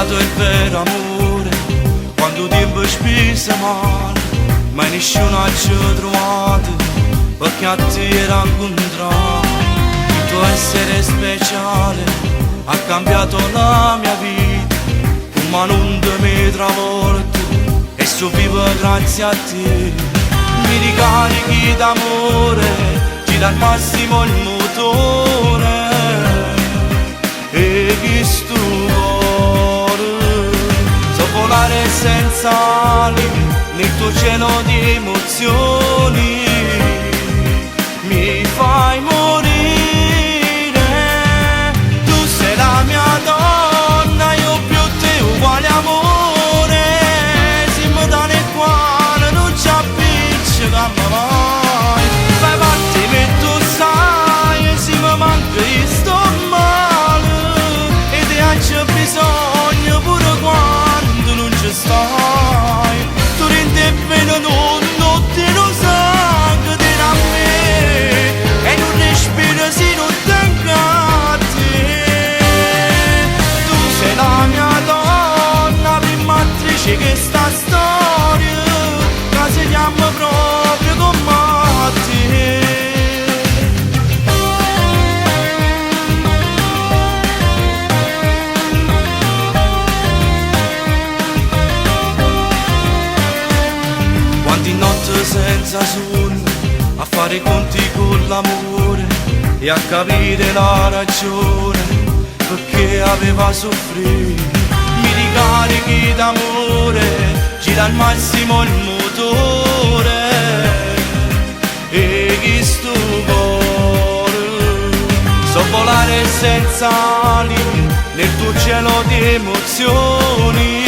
trovato il vero amore quando tempo spese male, ma nessuno ci ha trovato perché a te era incontrato. Il tuo essere speciale ha cambiato la mia vita, ma non ti mi travolto e so vivo grazie a te. Mi ricarichi d'amore, ci dà al massimo il motore e chi sto cuore so volare senza ali nel tuo cielo di emozioni. Mi fai morire, tu sei la mia donna, io più te uguale amore. Se mi dà nel cuore non ci appiccica mai, fai parte me tu sai, se mi manca io sto male e ti ho bisogno pure quando non ci stai. Tu rendi bene non te lo sai che ti da me e non respiro se non tengo a te. Tu sei la mia donna, prima attrice che sta storia che si chiama proprio come a te. Quanti notti senza sonno a fare i conti con l'amore e a capire la ragione perché aveva soffrito. Mi ricarichi d'amore, gira al massimo il motore e chi sto cuore so volare senza ali nel tuo cielo di emozioni.